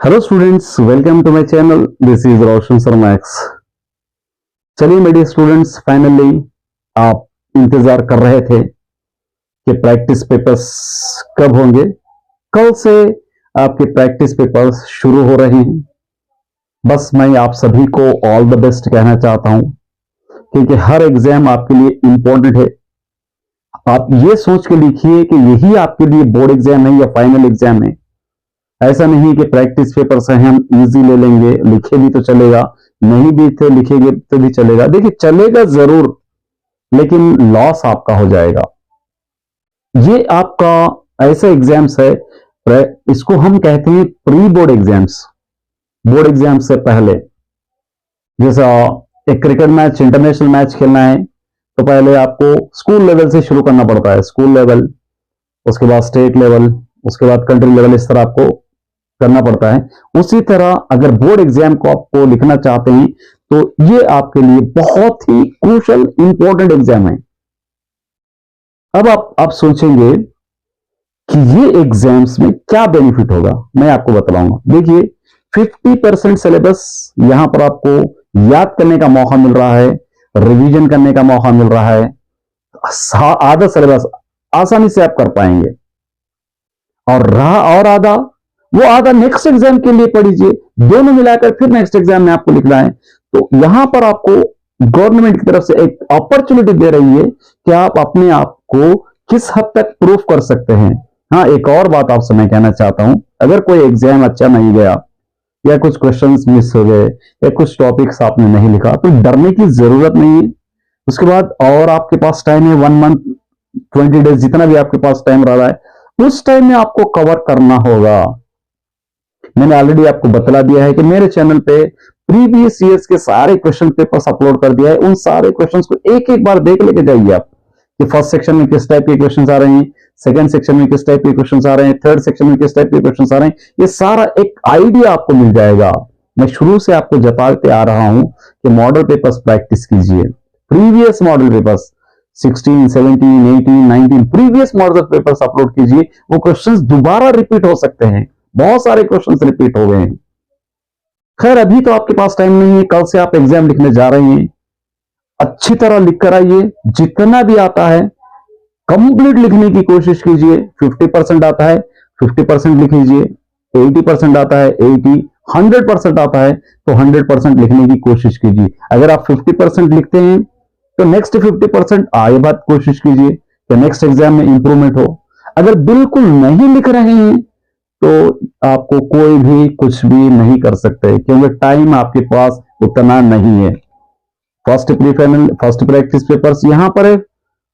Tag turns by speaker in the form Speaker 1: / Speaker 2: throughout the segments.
Speaker 1: Hello students, welcome to my channel. This is Roshan Sharma X. चलिए मेरे students, finally आप इंतजार कर रहे थे कि प्रैक्टिस पेपर्स कब होंगे। कल से आपके प्रैक्टिस पेपर्स शुरू हो रहे हैं। बस मैं आप सभी को ऑल द बेस्ट कहना चाहता हूं, क्योंकि हर एग्जाम आपके लिए इंपॉर्टेंट है। आप ये सोच के लिखिए कि यही आपके लिए बोर्ड एग्जाम है या फाइनल एग्जाम है। ऐसा नहीं कि प्रैक्टिस पेपर से हम इजी ले लेंगे, लिखे भी तो चलेगा, नहीं भी थे लिखेंगे तो भी चलेगा। देखिए, चलेगा जरूर, लेकिन लॉस आपका हो जाएगा। ये आपका ऐसा एग्जाम्स है, इसको हम कहते हैं pre board exams. Board exam से पहले, जैसा एक क्रिकेट मैच, इंटरनेशनल मैच खेलना है तो पहले आपको स्कूल लेवल से शुरू करना पड़ता है। स्कूल लेवल, उसके बाद स्टेट लेवल, उसके बाद कंट्री लेवल, इस तरह आपको करना पड़ता है। उसी तरह अगर बोर्ड एग्जाम को आपको लिखना चाहते हैं तो ये आपके लिए बहुत ही क्रूशल इंपॉर्टेंट एग्जाम है। अब आप सोचेंगे कि ये एग्जाम्स में क्या बेनिफिट होगा, मैं आपको बतलाऊंगा। देखिए, 50% सिलेबस यहां पर आपको याद करने का मौका मिल रहा है, रिवीजन करने का मौका मिल रहा है। आधा सिलेबस आसानी से आप कर पाएंगे, और रहा और आधा, वो आधा नेक्स्ट एग्जाम के लिए पढ़ लीजिए। दोनों मिलाकर फिर नेक्स्ट एग्जाम में आपको लिखना है। तो यहां पर आपको गवर्नमेंट की तरफ से एक अपॉर्चुनिटी दे रही है कि आप अपने आप को किस हद तक प्रूफ कर सकते हैं। हाँ, एक और बात आपसे मैं कहना चाहता हूं, अगर कोई एग्जाम अच्छा नहीं गया या कुछ क्वेश्चंस मिस हो गए या कुछ टॉपिक्स आपने नहीं लिखा, तो डरने की जरूरत नहीं है। उसके बाद और आपके पास टाइम है, 1 मंथ, 20 डेज, जितना भी आपके पास टाइम रहा है, उस टाइम में आपको कवर करना होगा। मैंने ऑलरेडी आपको बतला दिया है कि मेरे चैनल पे प्रीवियस ईयर्स के सारे क्वेश्चन पेपर्स अपलोड कर दिया है। उन सारे क्वेश्चंस को एक एक बार देख लेके जाइए आप, कि फर्स्ट सेक्शन में किस टाइप के क्वेश्चंस आ रहे हैं, सेकंड सेक्शन में किस टाइप के क्वेश्चंस आ रहे हैं, थर्ड सेक्शन में किस टाइप के क्वेश्चंस आ रहे हैं। ये सारा एक आइडिया आपको मिल जाएगा। मैं शुरू से आपको जताते आ रहा हूं कि मॉडल पेपर्स प्रैक्टिस कीजिए। Previous model papers 16, 17, 18, 19 previous model papers upload कीजिए। वो क्वेश्चंस दोबारा रिपीट हो सकते हैं, बहुत सारे क्वेश्चंस रिपीट हो गए हैं। खैर, अभी तो आपके पास टाइम नहीं है, कल से आप एग्जाम लिखने जा रहे हैं। अच्छी तरह लिख कर आइए, जितना भी आता है कंप्लीट लिखने की कोशिश कीजिए। 50% आता है 50% लिख लीजिए, 80% आता है 80, 100% आता है तो 100% लिखने की कोशिश कीजिए। अगर आप 50% लिखते हैं तो नेक्स्ट 50% आगे बात कोशिश कीजिए कि नेक्स्ट एग्जाम में इंप्रूवमेंट हो। अगर बिल्कुल नहीं लिख रहे हैं तो आपको कोई भी कुछ भी नहीं कर सकते, क्योंकि टाइम आपके पास उतना नहीं है। First pre final, first practice papers यहां पर है,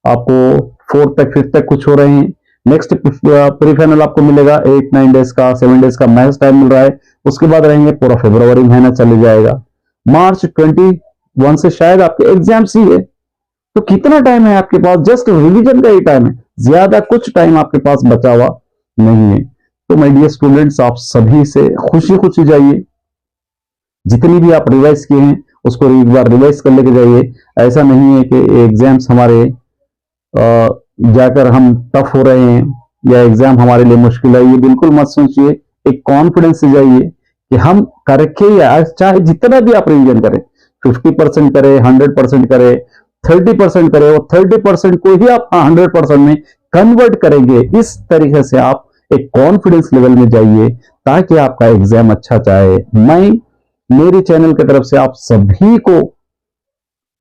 Speaker 1: आपको 4th तक 5th तक कुछ हो रहे हैं। नेक्स्ट प्री फाइनल आपको मिलेगा 8-9 डेज का, 7 डेज का मैक्स टाइम मिल रहा है। उसके बाद रहेंगे, पूरा फरवरी महीना चले जाएगा। मार्च 21 से शायद आपके एग्जाम्स ही है। तो कितना टाइम है आपके पास? जस्ट रिवीजन का ही टाइम है, ज्यादा कुछ टाइम आपके पास बचा हुआ नहीं है। तो माय डियर स्टूडेंट्स, आप सभी से खुशी खुशी जाइए। जितनी भी आप रिवाइज किए हैं उसको एक बार रिवाइज कर लेके जाइए। ऐसा नहीं है कि एग्जाम्स हमारे जाकर हम टफ हो रहे हैं या एग्जाम हमारे लिए मुश्किल है, ये बिल्कुल मत सोचिए। एक कॉन्फिडेंस से जाइए कि हम करके, या चाहे जितना भी आप रिवीजन करें, 50% करें, 100% करें, 30% करें, और 30% को ही आप 100% में कन्वर्ट करेंगे। इस तरीके से आप एक कॉन्फिडेंस लेवल में जाइए ताकि आपका एग्जाम अच्छा जाए। मैं मेरी चैनल की तरफ से आप सभी को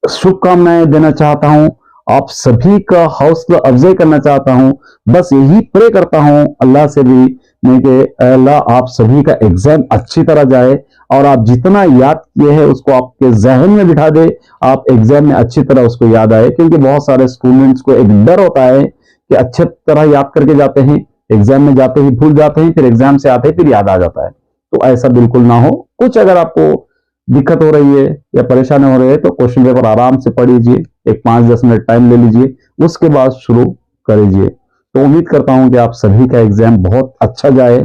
Speaker 1: शुभकामनाएं देना चाहता हूं, आप सभी का हौसला अफजाई करना चाहता हूं। बस यही प्रे करता हूं अल्लाह से भी मैं कि अल्लाह आप सभी का एग्जाम अच्छी तरह जाए, और आप जितना याद किए हैं उसको आपके जहन में बिठा दे, आप एग्जाम में अच्छी तरह उसको याद आए। क्योंकि बहुत सारे स्टूडेंट्स को एक डर होता है कि अच्छे तरह याद करके जाते हैं, एग्जाम में जाते ही भूल जाते हैं, फिर एग्जाम से आते ही फिर याद आ जाता है। तो ऐसा बिल्कुल ना हो। कुछ अगर आपको दिक्कत हो रही है या परेशानी हो रही है तो क्वेश्चन पेपर आराम से पढ़ लीजिए, एक 5-10 मिनट टाइम ले लीजिए, उसके बाद शुरू कर लीजिए। तो उम्मीद करता हूं कि आप सभी का एग्जाम बहुत अच्छा जाए,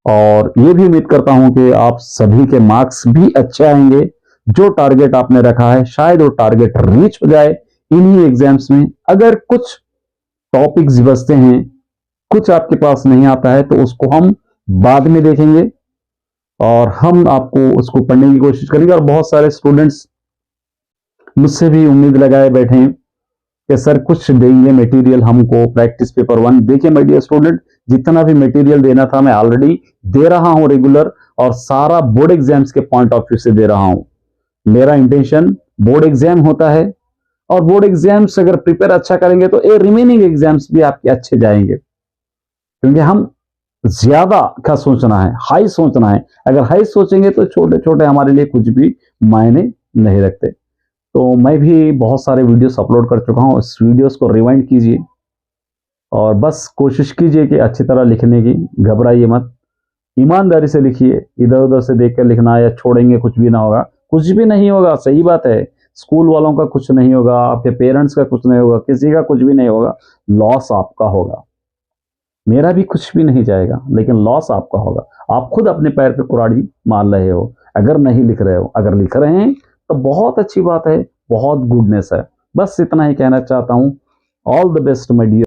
Speaker 1: और ये भी उम्मीद करता हूं कि आप सभी के मार्क्स भी अच्छे आएंगे। जो टारगेट आपने रखा है शायद वो टारगेट रीच हो जाए इन्हीं एग्जाम्स में। अगर कुछ टॉपिक्स बचते हैं, कुछ आपके पास नहीं आता है, तो उसको हम बाद में देखेंगे। और हम आपको उसको पढ़ने की कोशिश करेंगे। और बहुत सारे स्टूडेंट्स मुझसे भी उम्मीद लगाए बैठे हैं कि सर कुछ देंगे मटेरियल हमको प्रैक्टिस पेपर 1। देखिए माय डियर स्टूडेंट, जितना भी मटेरियल देना था मैं ऑलरेडी दे रहा हूं रेगुलर, और सारा बोर्ड एग्जाम्स के पॉइंट ऑफ व्यू से दे रहा हूं। मेरा इंटेंशन बोर्ड एग्जाम होता है, और बोर्ड एग्जाम्स अगर प्रिपेयर अच्छा करेंगे तो ये रिमेनिंग एग्जाम्स भी आपके अच्छे जाएंगे, क्योंकि हम ज्यादा का सोचना है, हाई सोचना है। अगर हाई सोचेंगे तो छोटे छोटे हमारे लिए कुछ भी मायने नहीं रखते। तो मैं भी बहुत सारे वीडियोस अपलोड कर चुका हूं, इस वीडियोस को रिवाइंड कीजिए और बस कोशिश कीजिए कि अच्छी तरह लिखने की। घबराइए मत, ईमानदारी से लिखिए। इधर उधर से देख कर लिखना या छोड़ेंगे कुछ भी ना होगा, कुछ भी नहीं होगा। सही बात है, स्कूल वालों का कुछ नहीं होगा, आपके पेरेंट्स का कुछ नहीं होगा, किसी का कुछ भी नहीं होगा। लॉस आपका होगा, मेरा भी कुछ भी नहीं जाएगा, लेकिन लॉस आपका होगा। आप खुद अपने पैर पे कुराड़ी मार रहे हो अगर नहीं लिख रहे हो। अगर लिख रहे हैं तो बहुत अच्छी बात है, बहुत गुडनेस है। बस इतना ही कहना चाहता हूं। All the best my dear.